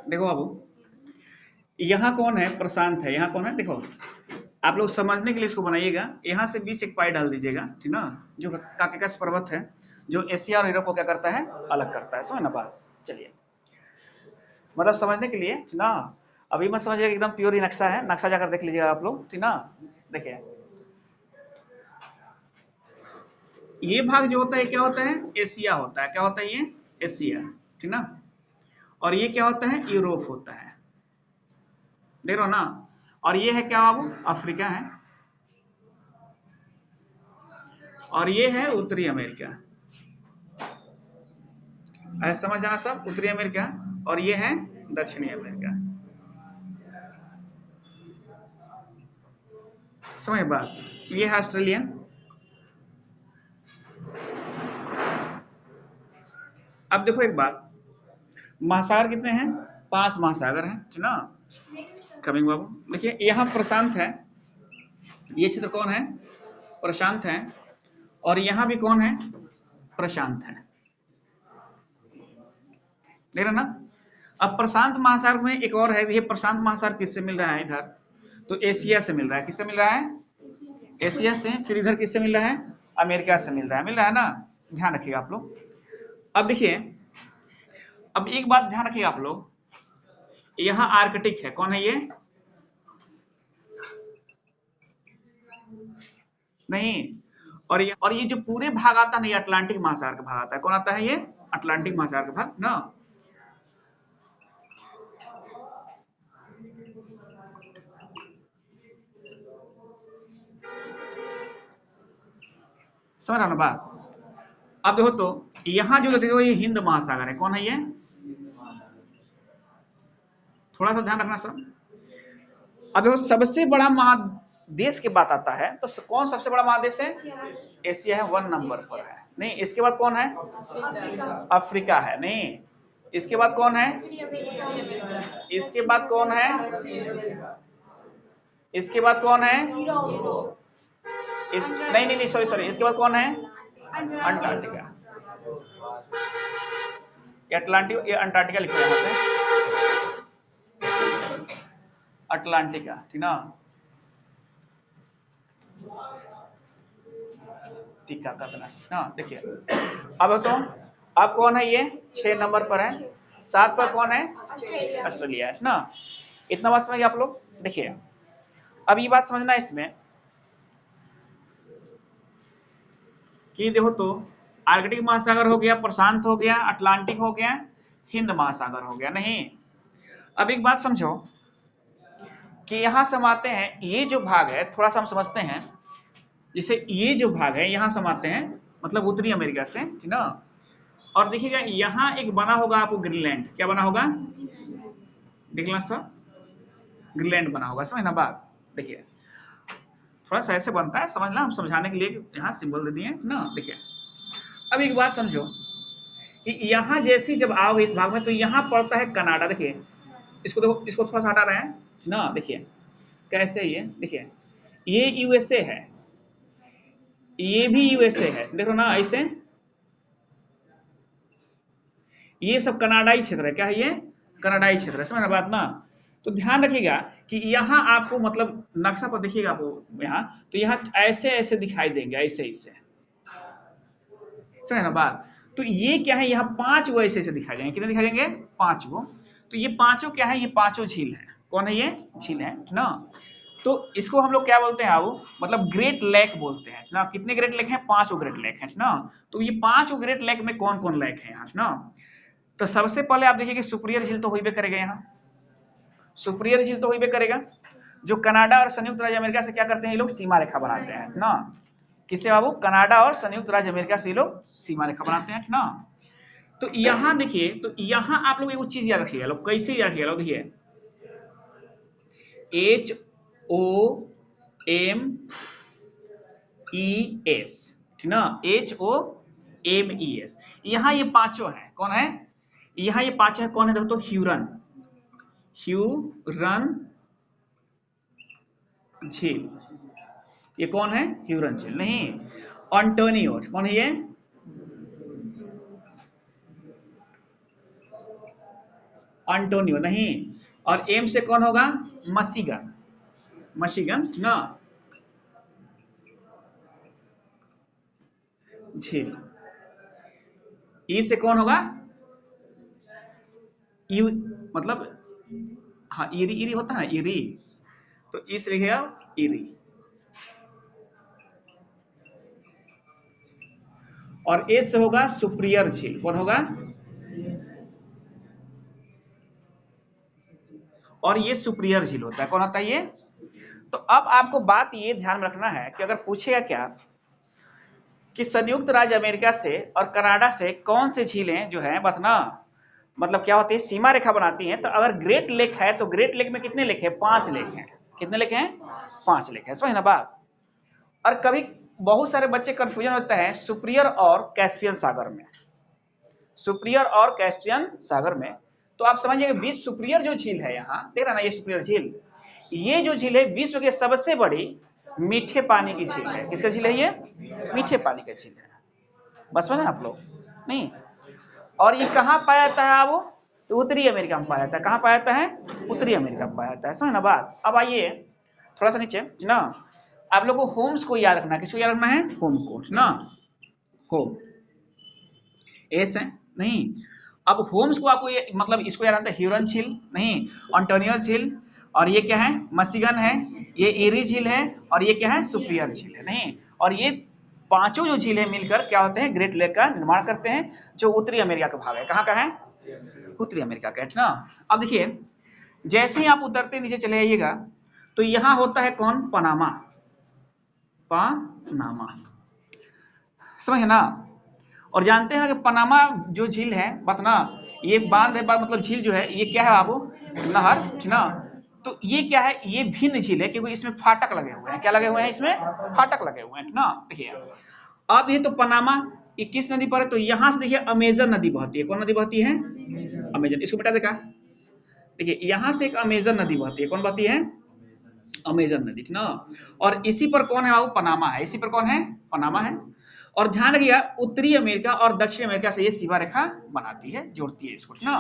देखो बाबू, यहाँ कौन है? प्रशांत है। यहाँ कौन है? देखो, आप लोग समझने के लिए इसको बनाइएगा, यहाँ से 20 एक पाई डाल दीजिएगा, ठीक ना, जो काकेकस पर्वत है, जो एशिया और यूरोप को क्या करता है? अलग करता है। समझ ना बात? चलिए, मतलब समझने के लिए, ठीक ना। अभी मत समझिएगा एकदम प्योर ही नक्शा है, नक्शा जाकर देख लीजिएगा आप लोग, ठीक ना। देखिए, ये भाग जो होता है क्या होता है? एशिया होता है। क्या होता है ये? एशिया, ठीक ना। और ये क्या होता है? यूरोप होता है, देख रहे हो ना। और ये है क्या बाबू? अफ्रीका है। और ये है उत्तरी अमेरिका। ऐसा समझ जाना सब, उत्तरी अमेरिका। और ये है दक्षिणी अमेरिका। समझ बात? ये है ऑस्ट्रेलिया। अब देखो एक बात, महासागर कितने हैं? 5 महासागर हैं, ठीक ना। कमिंग बाबू, देखिए यहाँ प्रशांत है, ये क्षेत्र कौन है? प्रशांत है। और यहाँ भी कौन है? प्रशांत है, देख रहे ना। अब प्रशांत महासागर में एक और है, ये प्रशांत महासागर किससे मिल रहा है? इधर तो एशिया से मिल रहा है। किससे मिल रहा है? एशिया से। फिर इधर किससे मिल रहा है? अमेरिका से मिल रहा है। मिल रहा है ना, ध्यान रखिएगा आप लोग। अब देखिए, अब एक बात ध्यान रखिएगा आप लोग, यहाँ आर्कटिक है। कौन है ये? नहीं। और ये जो पूरे भाग आता है ना, ये अटलांटिक महासागर का भाग आता है। कौन आता है? ये अटलांटिक महासागर का भाग ना। समझ रहा ना बात? अब देखो तो, यहाँ जो देखो ये हिंद महासागर है। कौन है ये? थोड़ा सा ध्यान रखना सर। अब देखो, सबसे बड़ा महादेश की बात आता है तो कौन सबसे बड़ा महादेश है? एशिया है, 1 नंबर पर है। नहीं, इसके बाद कौन है? अफ्रीका है। नहीं, इसके बाद कौन है? इसके बाद कौन है? इसके बाद कौन है? नहीं नहीं नहीं, सॉरी सॉरी, इसके बाद कौन है? अंटार्कटिका। ये अटलांटिक, ये अंटार्कटिका लिखो यहाँ पे, अटलांटिका, ठीक ना। टीका कर देना ना। देखिए, अब तो अब कौन है? ये 6 नंबर पर है। 7 पर कौन है? ऑस्ट्रेलिया है ना। इतना बात समझिए आप लोग। देखिए, अब ये बात समझना इसमें कि देखो तो, आर्कटिक महासागर हो गया, प्रशांत हो गया, अटलांटिक हो गया, हिंद महासागर हो गया। नहीं, अब एक बात समझो कि यहां से हम आते हैं, ये जो भाग है थोड़ा सा हम समझते हैं। जैसे ये जो भाग है यहां से हम आते हैं, मतलब उत्तरी अमेरिका से, ठीक ना। और देखिएगा यहाँ एक बना होगा आपको ग्रीनलैंड। क्या बना होगा? देखना था, ग्रीनलैंड बना होगा। समझना बात? देखिए, थोड़ा सा ऐसे बनता है, समझना, हम समझाने के लिए यहाँ सिंबल दे दिए ना। देखिए, अब एक बात समझो कि यहाँ जैसे जब आओगे इस भाग में तो यहाँ पड़ता है कनाडा। देखिए, इसको देखो, इसको थोड़ा सा हटा रहे हैं ना। देखिए कैसे, ये देखिए, ये यूएसए है, ये भी यूएसए है, देखो ना ऐसे। ये सब कनाडाई क्षेत्र है। क्या है ये? कनाडाई क्षेत्र है। समझ बात ना। तो ध्यान रखिएगा कि यहाँ आपको, मतलब नक्शा पर देखिएगा आपको यहाँ, तो यहाँ ऐसे ऐसे दिखाई देंगे, ऐसे ऐसे। समझ ना बात? तो ये क्या है? यहाँ 5 गो ऐसे ऐसे दिखाई देंगे। कितने दिखाई देंगे? 5 गो। तो ये पांचों क्या है? ये पांचों झील है। कौन है? ये झील है ना। तो इसको हम लोग क्या बोलते हैं आओ, मतलब ग्रेट लेक बोलते हैं ना। कितने ग्रेट लेक हैं? 5 गो ग्रेट लेक है ना। तो ये 5 गो ग्रेट लेक में कौन कौन लेक है यहाँ ना। तो सबसे पहले आप देखिए कि सुपीरियर झील तो होइबे करेगा यहाँ। सुपीरियर झील तो होइबे करेगा, जो कनाडा और संयुक्त राज्य अमेरिका से क्या करते हैं ये लोग? सीमा रेखा बनाते हैं ना। किससे बाबू? कनाडा और संयुक्त राज्य अमेरिका से ये लोग सीमा रेखा बनाते हैं ना। तो यहाँ देखिए, तो यहाँ आप लोग एक चीज याद रखिएगा लोग, कैसे याद रखिएगा लोग। देखिए, HOMES, ठीक ना, HOMES। यहाँ ये पांचों है। कौन है? यहाँ ये पांचों है। कौन है? देखो तो, ह्यूरन, ह्यूरन झील। ये कौन है? ह्यूरन झील। नहीं, ऑन्टोनियो। कौन है? ये, अंटोनियो नहीं, और एम से कौन होगा? मशीगन, मशीगन ना झील। ई से कौन होगा? यू, मतलब हाँ इरी, इरी होता है ना इरी, तो ई से लिखेगा इरी। और ए से होगा सुप्रियर झील, कौन होगा? और ये सुप्रियर झील होता है, कौन होता है ये? तो अब आपको बात ये ध्यान में रखना है कि अगर पूछेगा क्या कि संयुक्त राज्य अमेरिका से और कनाडा से कौन से झीलें जो है बतना मतलब क्या होती है सीमा रेखा बनाती हैं, तो अगर ग्रेट लेक है तो ग्रेट लेक में कितने लेक है? 5 लेक हैं। कितने लेक हैं? 5 लेक है, समझ ना बात। और कभी बहुत सारे बच्चे कंफ्यूजन होता है सुप्रियर और कैस्पियन सागर में, सुप्रियर और कैस्पियन सागर में। तो आप समझिए विश्व सुप्रियर जो झील है, यहाँ देख रहा ना ये सुप्रियर झील, ये जो झील है विश्व की सबसे बड़ी मीठे पानी की झील है। किसका झील है ये? मीठे पानी का झील है, बस समझे आप लोग नहीं। और ये कहाँ पाया जाता है? आप तो उत्तरी अमेरिका में पाया जाता है। कहाँ पाया जाता है? उत्तरी अमेरिका में पाया जाता है, समझ ना बात। अब आइए थोड़ा सा नीचे ना, आप लोग को होम्स को याद रखना है। किसको याद रखना है? होम को ना, होम एस है नहीं। अब होम्स को आपको ये मतलब इसको याद रखना है, ह्यूरन झील नहीं, अंटोनियो झील, और ये क्या है? मशीगन है, ये इरी झील है, और ये क्या है? सुप्रियर झील है नहीं। और ये पांचों जो झीलें मिलकर क्या होते हैं? ग्रेट लेक का निर्माण करते हैं, जो उत्तरी अमेरिका का भाग है। कहाँ का है? उत्तरी अमेरिका का है ना। अब देखिए जैसे ही आप उतरते नीचे चले जाइएगा तो यहां होता है कौन? पनामा, पनामा, समझ ना। और जानते हैं कि पनामा जो झील है बतना, ये बांध है मतलब झील जो है ये क्या है बाबू? नहर, ठीक ना। तो ये क्या है? ये भिन्न झील है क्योंकि इसमें फाटक लगे हुए हैं। क्या लगे हुए हैं? इसमें फाटक लगे हुए हैं ना। देखिए अब ये तो पनामा ये किस नदी पर है? तो यहां से देखिए अमेजन नदी बहती है। कौन नदी बहती है? अमेजन। इसको बेटा देखा, देखिए यहां से एक अमेजन नदी बहती है। कौन बहती है? अमेजन नदी ना। और इसी पर कौन है बाबू? पनामा है। इसी पर कौन है? पनामा है। और ध्यान रखिएगा उत्तरी अमेरिका और दक्षिण अमेरिका से ये सीमा रेखा बनाती है, जोड़ती है इसको ना।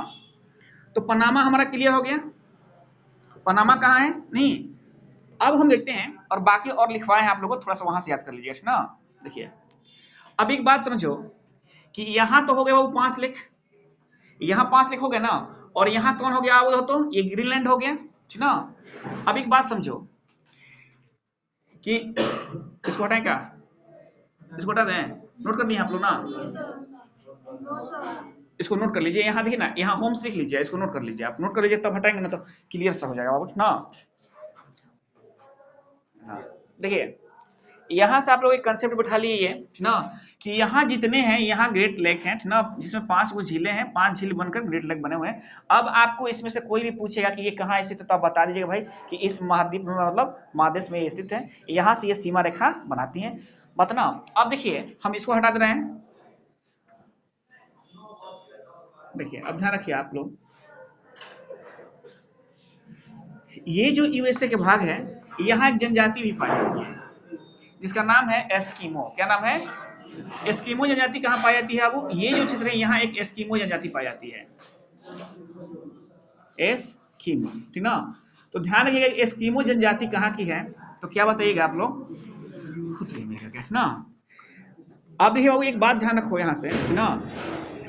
तो पनामा हमारा क्लियर हो गया। पनामा कहाँ है? नहीं, अब हम देखते हैं और बाकी और लिखवाए हैं आप लोगों को, थोड़ा सा वहां से याद कर लीजिए ना। देखिए अब एक बात समझो कि यहां तो हो गए वो 5 लेख, यहाँ 5 लेख हो गए ना, और यहाँ कौन हो गया? वो तो ये ग्रीनलैंड हो गया, ठीक ना। अब एक बात समझो कि इसको हटाएं क्या? इसको हटा दें, नोट कर लिए आप लोग ना, इसको नोट कर लीजिए। यहाँ देखिए ना, यहाँ होम्स लिख लीजिए, इसको नोट कर लीजिए। आप नोट कर लीजिए तब हटाएंगे ना तो क्लियर सा हो जाएगा बाबू ना। देखिए यहाँ से आप लोग एक कंसेप्ट बिठा लीजिए ना कि यहाँ जितने हैं यहाँ ग्रेट लेक हैं ना, जिसमें 5 वो झीलें हैं, 5 झील बनकर ग्रेट लेक बने हुए हैं। अब आपको इसमें से कोई भी पूछेगा कि ये कहाँ स्थित है तो आप बता दीजिएगा भाई कि इस महाद्वीप में मतलब महादेश में ये स्थित है, यहाँ से ये सीमा रेखा बनाती है बतना। अब देखिए हम इसको हटा दे रहे हैं। देखिए अब ध्यान रखिए आप लोग, ये जो यूएसए के भाग है यहाँ एक जनजाति भी पाई जाती है जिसका नाम है एस्किमो। क्या नाम है? एस्किमो जनजाति कहाँ पाई जाती है? अब ये जो क्षेत्र है यहाँ एक एस्किमो जनजाति पाई जाती है, एस्किमो, ठीक ना। तो ध्यान रखिएगा एस्किमो जनजाति कहाँ की है? तो क्या बताइएगा आप लोग? उत्तरी अमेरिका के ना। अब देखिए एक बात ध्यान रखो यहाँ से ना,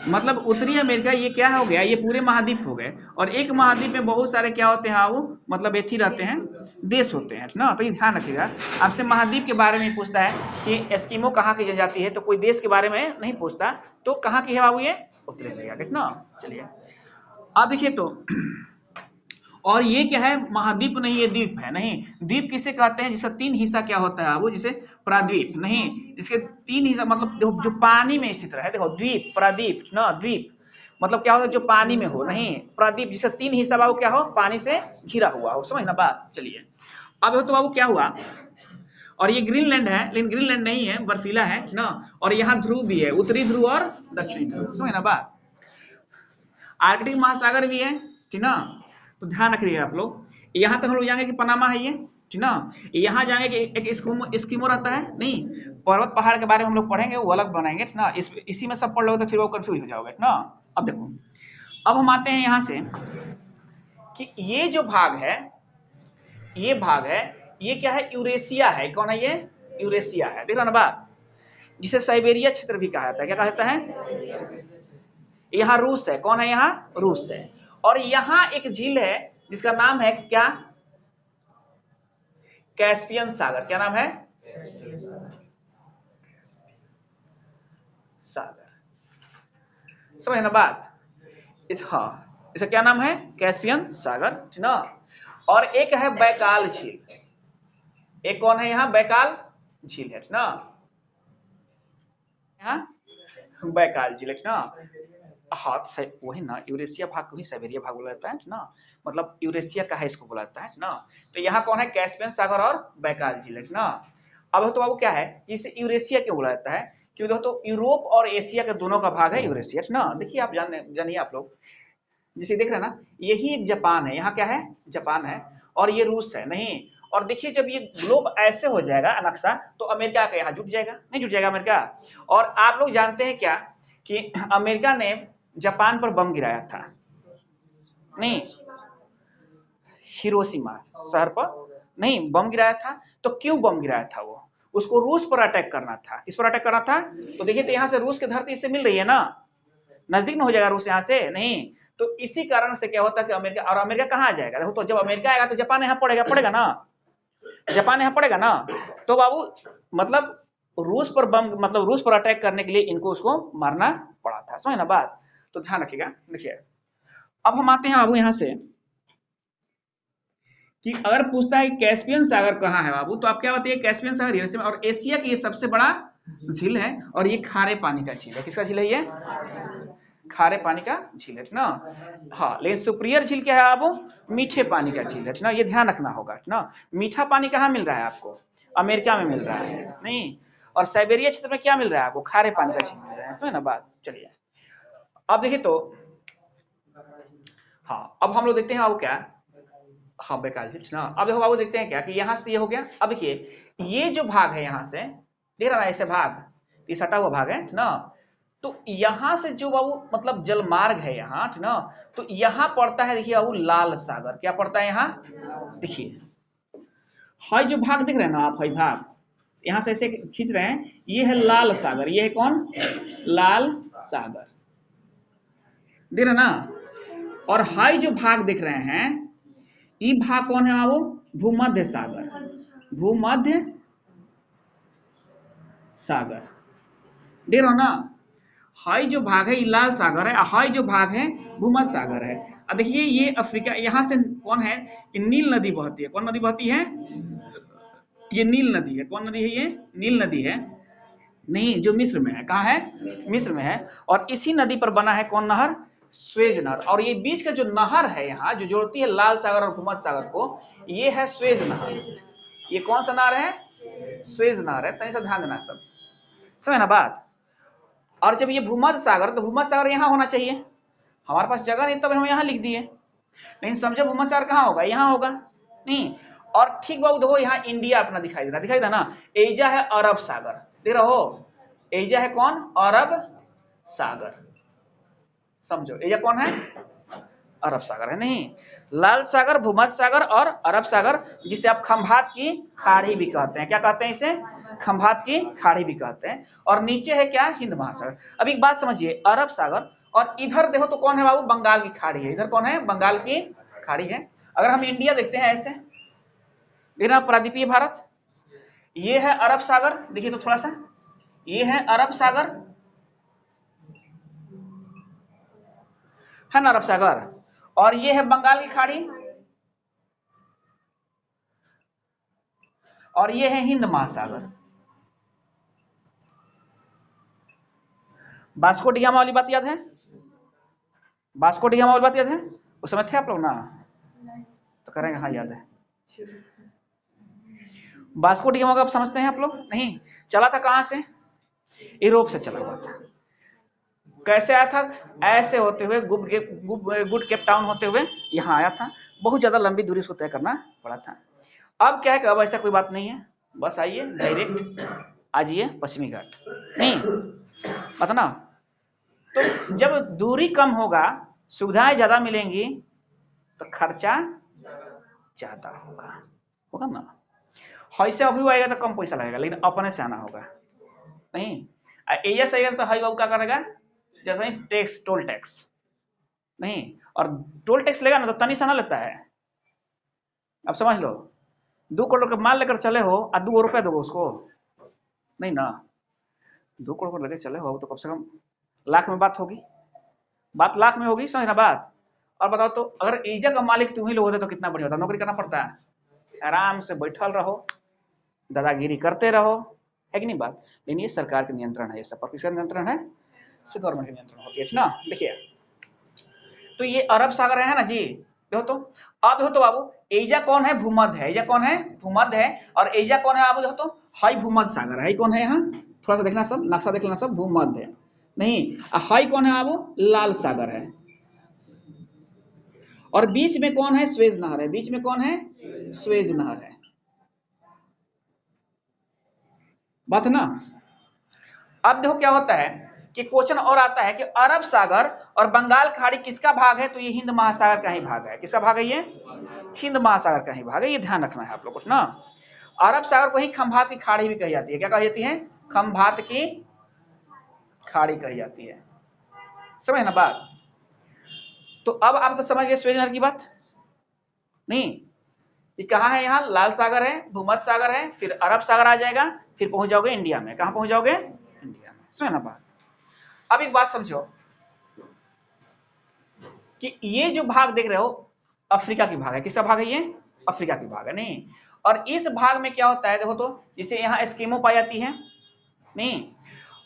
मतलब उत्तरी अमेरिका ये क्या हो गया? ये पूरे महाद्वीप हो गए, और एक महाद्वीप में बहुत सारे क्या होते हैं वो मतलब एथी रहते हैं, देश होते हैं ना। तो ये ध्यान रखिएगा, आपसे महाद्वीप के बारे में पूछता है कि एस्किमो कहाँ की जनजाति है, तो कोई देश के बारे में नहीं पूछता। तो कहाँ की है बाबू ये? उत्तरी अमेरिका के ना। चलिए अब देखिए तो और ये क्या है? महाद्वीप नहीं, ये द्वीप है नहीं। द्वीप किसे कहते हैं? जिसका 3 हिस्सा क्या होता है वो? जिसे प्राद्वीप नहीं, इसके 3 हिस्सा मतलब जो पानी में स्थित रहे। देखो द्वीप, प्राद्वीप ना, द्वीप मतलब क्या होता है? जो पानी में हो नहीं, प्राद्वीप जिसका 3 हिस्सा बाबू क्या हो? पानी से घिरा हुआ हो, समझ ना बात। चलिए अब तो बाबू क्या हुआ, और ये ग्रीनलैंड है, लेकिन ग्रीनलैंड नहीं है, बर्फीला है ना। और यहाँ ध्रुव भी है, उत्तरी ध्रुव और दक्षिणी ध्रुव, समझ ना बात। आर्कटिक महासागर भी है, ठीक ना। तो ध्यान रखिएगा आप लोग, यहाँ तक हम लोग जाएंगे कि पनामा है ये, ठीक ना। यहाँ जाएंगे कि एक एस्किमो रहता है नहीं, पर्वत पहाड़ के बारे में हम लोग पढ़ेंगे, वो अलग बनाएंगे, ठीक ना। इसी में सब पढ़ लोगे तो फिर वो कंफ्यूज हो जाओगे ना। अब देखो अब हम आते हैं यहां से कि ये जो भाग है, ये भाग है, ये क्या है? यूरेशिया है। कौन है ये? यूरेशिया है। देख रहा ना बात, जिसे साइबेरिया क्षेत्र भी कहा जाता है। क्या कहा जाता है? यहाँ रूस है। कौन है? यहाँ रूस है। और यहाँ एक झील है जिसका नाम है क्या? कैस्पियन सागर। क्या नाम है? सागर। समझ ना बात? हाँ, इसका क्या नाम है? कैस्पियन सागर, ठीक ना। और एक है बैकाल झील। एक कौन है यहाँ? बैकाल झील है ना, यहाँ बैकाल झील है ना। हाँ, वही ना, यूरेशिया भाग को ही साइबेरिया भाग बोला जाता है ना, मतलब यूरेशिया का है इसको बोला जाता है ना। तो यहाँ कौन है? कैस्पियन सागर और बैकाल झील है ना। अब तो बाबू क्या है, इसे यूरेशिया क्यों बोला जाता है? क्योंकि तो यूरोप और एशिया के दोनों का भाग है यूरेशिया ना। देखिए आप जानिए आप लोग, जिसे देख रहे हैं ना, यही एक जापान है। यहाँ क्या है? जापान है। और ये रूस है नहीं। और देखिए जब ये ग्लोब ऐसे हो जाएगा नक्शा, तो अमेरिका का यहाँ जुट जाएगा, नहीं जुट जाएगा अमेरिका? और आप लोग जानते हैं क्या कि अमेरिका ने जापान पर बम गिराया था? नहीं, हिरोशिमा शहर पर नहीं बम गिराया था। तो क्यों बम गिराया था? वो उसको रूस पर अटैक करना था। किस पर अटैक करना था? तो देखिए तो यहाँ से रूस की धरती इससे मिल रही है ना, नजदीक में हो जाएगा रूस यहाँ से नहीं। तो इसी कारण से क्या होता है कि अमेरिका, और अमेरिका कहाँ आ जाएगा? देखो तो जब अमेरिका आएगा तो जापान यहाँ पड़ेगा ना, जापान यहाँ पड़ेगा ना। तो बाबू मतलब रूस पर बम, मतलब रूस पर अटैक करने के लिए इनको उसको मारना पड़ा था। समझ ना बात? तो ध्यान रखिएगा। देखिए अब हम आते हैं बाबू यहाँ से कि अगर पूछता है कैस्पियन सागर कहाँ है बाबू, तो आप क्या बताइए? कैस्पियन सागर यूरेशिया में, और एशिया की ये सबसे बड़ा झील है, और ये खारे पानी का झील है। किसका झील है? ये खारे पानी का झील है ना। हाँ, लेकिन सुपीरियर झील क्या है बाबू? मीठे पानी का झील है ना। ये ध्यान रखना होगा ना। मीठा पानी कहाँ मिल रहा है आपको? अमेरिका में मिल रहा है नहीं। और साइबेरिया क्षेत्र में क्या मिल रहा है आपको? खारे पानी का झील मिल रहा है। समझ ना बात? चलिए अब देखिए तो, हाँ अब हम लोग देखते हैं बाबू क्या, हाँ बेकार चिप्स ना। अब देखो बाबू देखते हैं क्या कि यहाँ से ये हो गया। अब देखिए ये जो भाग है यहाँ से, देख रहा है ऐसे भाग, ये सटा हुआ भाग है ना। तो यहाँ से जो बाबू मतलब जलमार्ग है यहाँ, ठीक ना, तो यहाँ पड़ता है देखिए बाबू लाल सागर। क्या पड़ता है यहाँ? देखिए हाई जो भाग दिख रहे हैं ना आप, हाई भाग यहाँ से ऐसे खींच रहे हैं, ये है लाल सागर। ये है कौन? लाल सागर, देख रहे ना। और हाई जो भाग दिख रहे हैं, ये भाग कौन है बाबू? भूमध्य सागर। भूमध्य सागर, देख रहे हो ना। हाई जो भाग है ये लाल सागर है, हाई जो भाग है भूमध्य सागर है। अब देखिए ये अफ्रीका, यहाँ से कौन है कि नील नदी बहती है। कौन नदी बहती है? ये नील नदी है। कौन नदी है? ये नील नदी है नहीं, जो मिस्र में है। कहाँ है? मिस्र में है। और इसी नदी पर बना है कौन नहर? स्वेज नहर। और ये बीच का जो नहर है यहाँ जो जोड़ती है लाल सागर और भूमध्य सागर को, ये है स्वेज नहर। ये कौन सा नहर है? स्वेज नहर है। तनी सा ध्यान देना सब, समझ ना बात। और जब ये भूमध्य सागर, तो भूमध्य सागर यहाँ होना चाहिए, हमारे पास जगह नहीं तब हम यहाँ लिख दिए। लेकिन समझो भूमध्य सागर कहाँ होगा? यहाँ होगा नहीं। और ठीक बाबू देखो यहाँ इंडिया अपना दिखाई दे रहा, दिखाई दे ना। एजा है अरब सागर, देख रहे हो? एजा है कौन? अरब सागर। समझो एजा कौन है? अरब सागर है नहीं। लाल सागर, भूमध्य सागर और अरब सागर, जिसे आप खंभात की खाड़ी भी कहते हैं। क्या कहते हैं इसे? खंभात की खाड़ी भी कहते हैं। और नीचे है क्या? हिंद महासागर। अब एक बात समझिए, अरब सागर और इधर देखो तो कौन है बाबू? बंगाल की खाड़ी है। इधर कौन है? बंगाल की खाड़ी है। अगर हम इंडिया देखते हैं ऐसे, देखना प्रादीपीय भारत, ये है अरब सागर। देखिए तो थोड़ा सा, ये है अरब सागर, है ना अरब सागर। और ये है बंगाल की खाड़ी, और ये है हिंद महासागर। वास्को डी गामा वाली बात याद है? वास्को डी गामा वाली बात याद है? उस समय थे आप लोग ना? तो करेंगे हाँ याद है। वास्को डी गामा को आप समझते हैं आप लोग? नहीं, चला था कहां से? यूरोप से चला हुआ था। कैसे आया था? ऐसे होते हुए गुड केप टाउन होते हुए यहाँ आया था। बहुत ज्यादा लंबी दूरी उसको तय करना पड़ा था। अब क्या है कि अब ऐसा कोई बात नहीं है, बस आइए डायरेक्ट आ जाइए पश्चिमी घाट। नहीं पता ना, तो जब दूरी कम होगा सुविधाएं ज्यादा मिलेंगी तो खर्चा ज्यादा होगा, होगा ना। ऐसे अभी आएगा तो कम पैसा लगेगा, लेकिन अपने से आना होगा नहीं। एएस आएगा तो हाई बाबू क्या करेगा, जैसे ही टैक्स, टोल टैक्स नहीं, और टोल टैक्स लेगा ना तो तनी सा ना लेता है। अब समझ लो, 2 करोड़ का माल लेकर चले हो और 2 रुपया दोगे उसको, नहीं ना। 2 करोड़ को लेकर चले हो तो कम से कम लाख में बात होगी, बात लाख में होगी, समझना बात। और बताओ तो अगर ईजा का मालिक तुम ही लोग होते तो कितना बढ़िया होता, नौकरी करना पड़ता है, आराम से बैठल रहो, दादागिरी करते रहो, है कि नहीं बात। लेकिन ये सरकार के नियंत्रण है, ये सब पर किसका नियंत्रण है, गवर्नमेंट के नियंत्रण होती है ना। देखिए तो ये अरब सागर है ना जी, देखो तो। अब देखो तो बाबू, एजा कौन है, भूमध्य है, एजा कौन है, भूमध्य है। और एजा कौन है बाबू, देखो तो हाई भूमध्य सागर है, कौन है यहाँ, थोड़ा सा देखना सब, नक्शा देख लेना सब, भूमध्य है नहीं। हाई कौन है बाबू, लाल सागर है। और बीच में कौन है, स्वेज नहर है, बीच में कौन है, स्वेज नहर है, बात है ना। अब देखो क्या होता है कि क्वेश्चन और आता है कि अरब सागर और बंगाल खाड़ी किसका भाग है, तो ये हिंद महासागर का ही भाग है। किसका भाग है, ये हिंद महासागर का ही भाग है, ये ध्यान रखना है आप लोगों को ना। अरब सागर को ही खंभात की खाड़ी भी कही जाती है, क्या कही जाती है, खंभात की खाड़ी कही जाती है, समझ ना बात। तो अब आप तो समझ गए स्वेज नहर की बात नहीं, ये कहाँ है, यहाँ लाल सागर है, भूमध्य सागर है, फिर अरब सागर आ जाएगा, फिर पहुंच जाओगे इंडिया में। कहाँ पहुंच जाओगे, इंडिया में, समझ ना बात। अब एक बात समझो कि ये जो भाग देख रहे हो अफ्रीका की भाग है, किसका भाग है, ये अफ्रीका की भाग है नहीं। और इस भाग में क्या होता है, देखो तो, जिसे यहाँ एस्किमो पाई जाती है नहीं,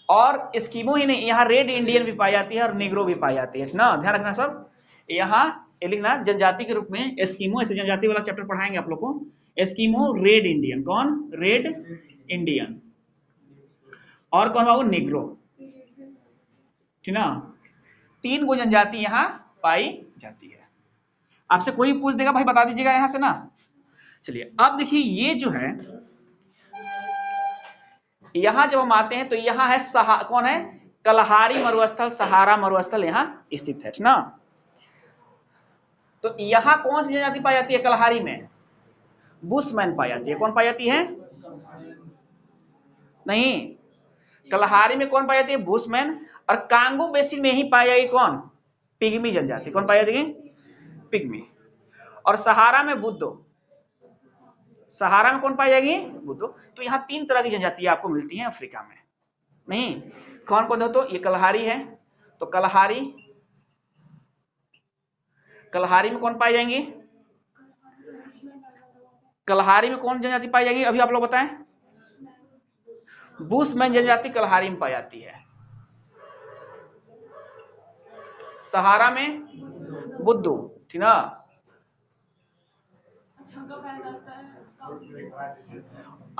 और एस्किमो ही नहीं, यहाँ रेड इंडियन भी पाई जाती है और निग्रो भी पाई जाती है ना, ध्यान रखना सब। यहाँ लिखना जनजाति के रूप में एस्किमो, ऐसे जनजाति वाला चैप्टर पढ़ाएंगे आप लोग को। एस्किमो, रेड इंडियन, कौन, रेड इंडियन, और कौन बाबू, निग्रो, ठीक ना। 3 गो जनजाति यहाँ पाई जाती है। आपसे कोई पूछ देगा भाई बता दीजिएगा यहां से ना। चलिए अब देखिए, ये जो है यहां जब हम आते हैं तो यहां है कौन है, कलहारी मरुस्थल, सहारा मरुस्थल यहां स्थित है ना। तो यहां कौन सी जनजाति पाई जाती है, कलहारी में बुशमैन पाई जाती है। कौन पाई जाती है, नहीं, कलहारी में कौन पाई जाती है, बुशमैन। और कांगो बेसिन में ही पाई जाएगी कौन, पिग्मी जनजाति। कौन पाई जाती है, पिग्मी। और सहारा में बुद्धो, सहारा में कौन पाई जाएगी, बुद्धो। तो यहाँ 3 तरह की जनजातियां आपको मिलती हैं अफ्रीका में नहीं। कौन कौन, तो ये कलहारी है, तो कलहारी, कलहारी में कौन पाई जाएंगी, कलहारी में कौन जनजाति पाई जाएगी, अभी आप लोग बताएं। बुशमैन जनजाति कलहारी में पाई जाती है। सहारा में बुद्धू, ठीक ना।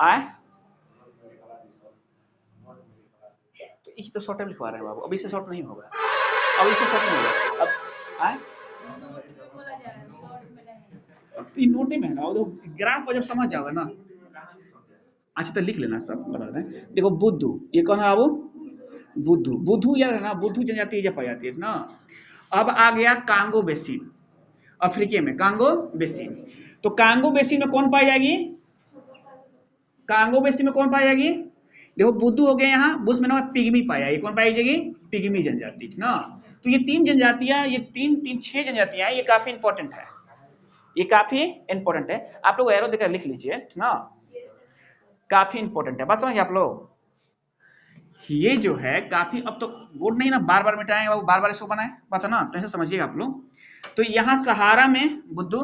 आए तो ये तो शॉर्ट टाइम लिखवा रहे हैं बाबू, अभी से शॉर्ट नहीं होगा, अभी से शॉर्ट नहीं होगा। अब आए तो नोट में है ना, वो ग्राफ पर जब समझ जाओगे ना। अच्छा तो लिख लेना सब, बता दें। देखो बुद्धू, ये कौन है बाबू, बुद्धू, बुद्धू याद है ना, बुद्धू जनजाति जब पाई जाती है ना। अब आ गया कांगो बेसिन, अफ्रीका में कांगो बेसिन। तो कांगो बेसिन में कौन पाई जाएगी, कांगो बेसिन में कौन पाई जाएगी, देखो बुद्धू हो गया, यहाँ बुशमैन में पिग्मी पाई जाएगी। कौन पाई जाएगी, पिग्मी जनजाति ना। तो ये 3 जनजातियां, ये 6 जनजातियां, ये काफी इंपॉर्टेंट है, ये काफी इंपॉर्टेंट है। आप लोग एरो देकर लिख लीजिए ना, काफी इंपॉर्टेंट है, बात समझिए आप लोग। ये जो है काफी, अब तो बोर्ड नहीं ना बार बार मिटाएंगे, बार बार इसको बनाए, बात है ना, तो ऐसे समझिएगा आप लोग। तो यहाँ सहारा में बुद्धू,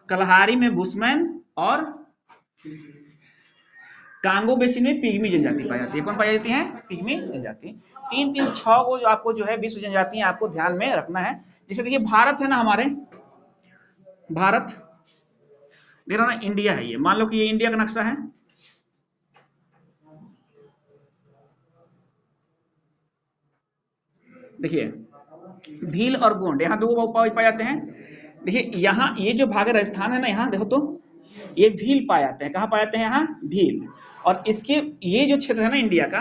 कलहारी में बुशमैन, और कांगो बेसिन में पिग्मी जनजाति पाई जाती है। कौन पाई जाती है, पिग्मी जनजाति। 6 को जो आपको जो है विश्व जनजातियां आपको ध्यान में रखना है। जैसे देखिए भारत है ना, हमारे भारत देख रहा ना, इंडिया है ये, मान लो कि ये इंडिया का नक्शा है। देखिए भील और गोंड, यहाँ 2 पाए जाते हैं। देखिए यहाँ ये जो भाग राजस्थान है ना, यहाँ देखो तो ये भील पाए जाते हैं। कहाँ पाए जाते हैं, यहाँ भील। और इसके ये जो क्षेत्र है ना इंडिया का,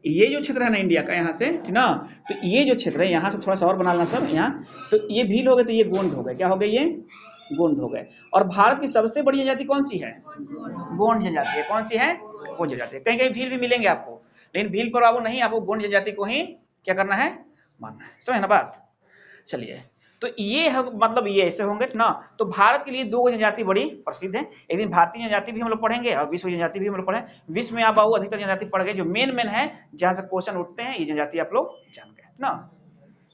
ये जो क्षेत्र है ना इंडिया का यहाँ से, ठीक ना, तो ये जो क्षेत्र है यहाँ से थोड़ा सा और बना लेना सब यहाँ, तो ये भील हो गए, तो ये गोंड हो गए, क्या हो गए ये गोंड हो गए। और भारत की सबसे बड़ी जनजाति कौन सी है? गोंड जनजाति है। कौन सी है? गोंड जनजाति। कहीं कहीं भील भी मिलेंगे आपको, लेकिन भील पर बाबू नहीं, आपको गोंड जनजाति को ही क्या करना है, मानना है। समझ ना बात। चलिए, तो ये मतलब ये ऐसे होंगे ना। तो भारत के लिए दो जनजाति बड़ी प्रसिद्ध है। एक दिन भारतीय जनजाति भी हम लोग पढ़ेंगे और विश्व जनजाति भी हम लोग पढ़ेंगे। विश्व में आप बाबू अधिकतर जनजाति पढ़ गए, जो मेन है जहां से क्वेश्चन उठते हैं, ये जनजाति आप लोग जान गए ना,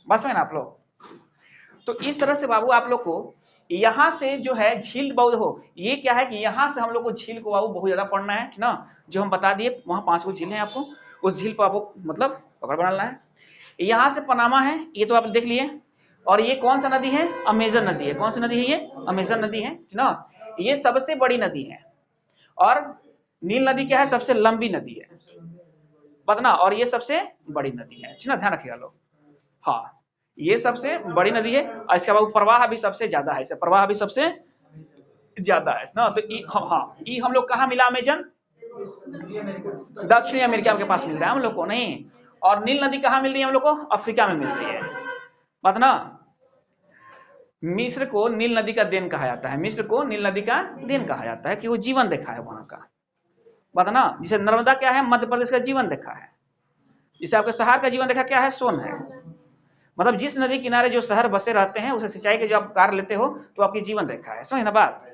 बस है ना आप लोग। तो इस तरह से बाबू आप लोग को यहाँ से जो है झील बाबू हो, ये क्या है कि यहाँ से हम लोग को झील को बाबू बहुत ज्यादा पढ़ना है ना, जो हम बता दिए वहां 5 को झील है आपको, उस झील पर आपको मतलब पकड़ बनाना है। यहाँ से पनामा है, ये तो आप देख लिए। और ये कौन सा नदी है? अमेजन नदी है। कौन सी नदी है? ये अमेजन नदी है ना, ये सबसे बड़ी नदी है। और नील नदी क्या है? सबसे लंबी नदी है, बतना, और ये सबसे बड़ी नदी है, ठीक ना, ध्यान रखिएगा लोग। हाँ, ये सबसे बड़ी नदी है और इसके बाद प्रवाह भी सबसे ज्यादा है, इसे प्रवाह भी सबसे ज्यादा है ना। तो हाँ, ये हम लोग कहाँ मिला? अमेजन दक्षिणी अमेरिका के पास मिल रहा है हम लोग को, नहीं। और नील नदी कहाँ मिल रही है हम लोग को? अफ्रीका में मिल रही है, बात ना। मिस्र को नील नदी का देन कहा जाता है, मिस्र को नील नदी का देन कहा जाता है कि वो जीवन रेखा है वहां का, बात ना। जिसे नर्मदा क्या है? मध्य प्रदेश का जीवन रेखा है। जिसे आपके शहर का जीवन रेखा क्या है? सोन है। मतलब जिस नदी किनारे जो शहर बसे रहते हैं, उसे सिंचाई के जो आप कार्य लेते हो, तो आपकी जीवन रेखा है। समझ ना बात।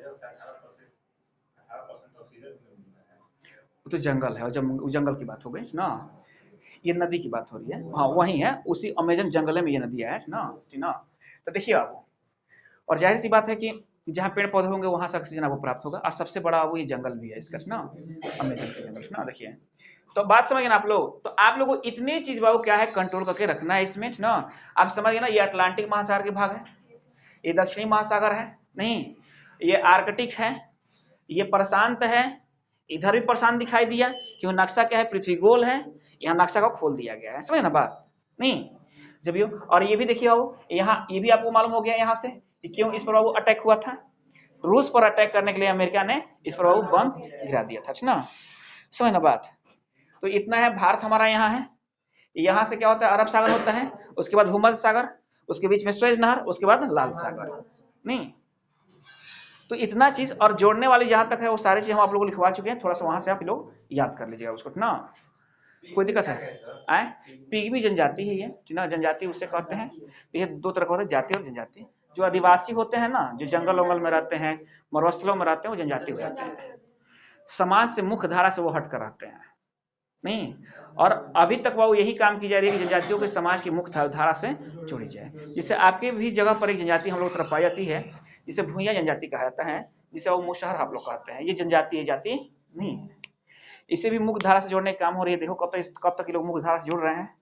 तो जंगल है, जंगल की बात हो गई ना, ये नदी की बात हो रही है। हाँ वही है, उसी अमेजन जंगल में ये नदी है ना, ठीक ना। तो देखिए आप, और जाहिर सी बात है कि जहाँ पेड़ पौधे होंगे वहां से ऑक्सीजन आपको प्राप्त होगा। और सबसे बड़ा वो ये जंगल भी है इसका ना, अमेजन का जंगल ना। देखिए, तो बात समझ ना आप लोग। तो आप लोगों को इतनी चीज बाबू क्या है, कंट्रोल करके रखना है इसमें ना। आप समझ ना, ये अटलांटिक महासागर के भाग है, ये दक्षिणी महासागर है, नहीं, ये आर्कटिक है, ये प्रशांत है, इधर भी प्रशांत दिखाई दिया क्यों, नक्शा क्या है, पृथ्वी गोल है, यहाँ नक्शा को खोल दिया गया है। समझ ना बात, नहीं जब ये। और ये भी देखिए बाबू, यहाँ ये भी आपको मालूम हो गया यहाँ से कि क्यों इस पर बाबू अटैक हुआ था। रूस पर अटैक करने के लिए अमेरिका ने इस पर बाबू बम गिरा दिया था, ठीक ना। समझ ना बात। तो इतना है, भारत हमारा यहाँ है। यहाँ से क्या होता है? अरब सागर होता है, उसके बाद भूमध्य सागर, उसके बीच में सुएज नहर, उसके बाद लाल सागर, नहीं। तो इतना चीज, और जोड़ने वाली जहां तक है वो सारी चीज हम आप लोगों को लिखवा चुके हैं, थोड़ा सा वहां से आप लोग याद कर लीजिएगा उसको ना, कोई दिक्कत है? आए, पिग्मी जनजाति है ये, ना, जनजाति उससे कहते हैं। ये दो तरह का होता है, जाति और जनजाति। जो आदिवासी होते हैं ना, जो जंगल वंगल में रहते हैं, मरुस्थलों में रहते हैं, वो जनजाति हो जाते हैं। समाज से मुख्य धारा से वो हट कर रहते हैं, नहीं। और अभी तक वो यही काम की जा रही है कि जनजातियों के समाज की मुख्य धारा से जोड़ी जाए। जिससे आपके भी जगह पर एक जनजाति हम लोग तरफ पाई जाती है, जिसे भूइया जनजाति कहा जाता है, जिसे वो मुशहर आप लोग कहते हैं। ये जनजाति, ये जाति नहीं है। इसे भी मुख्य धारा से जोड़ने का काम हो रही है। देखो कब तक ये लोग मुख्य धारा से जुड़ रहे हैं।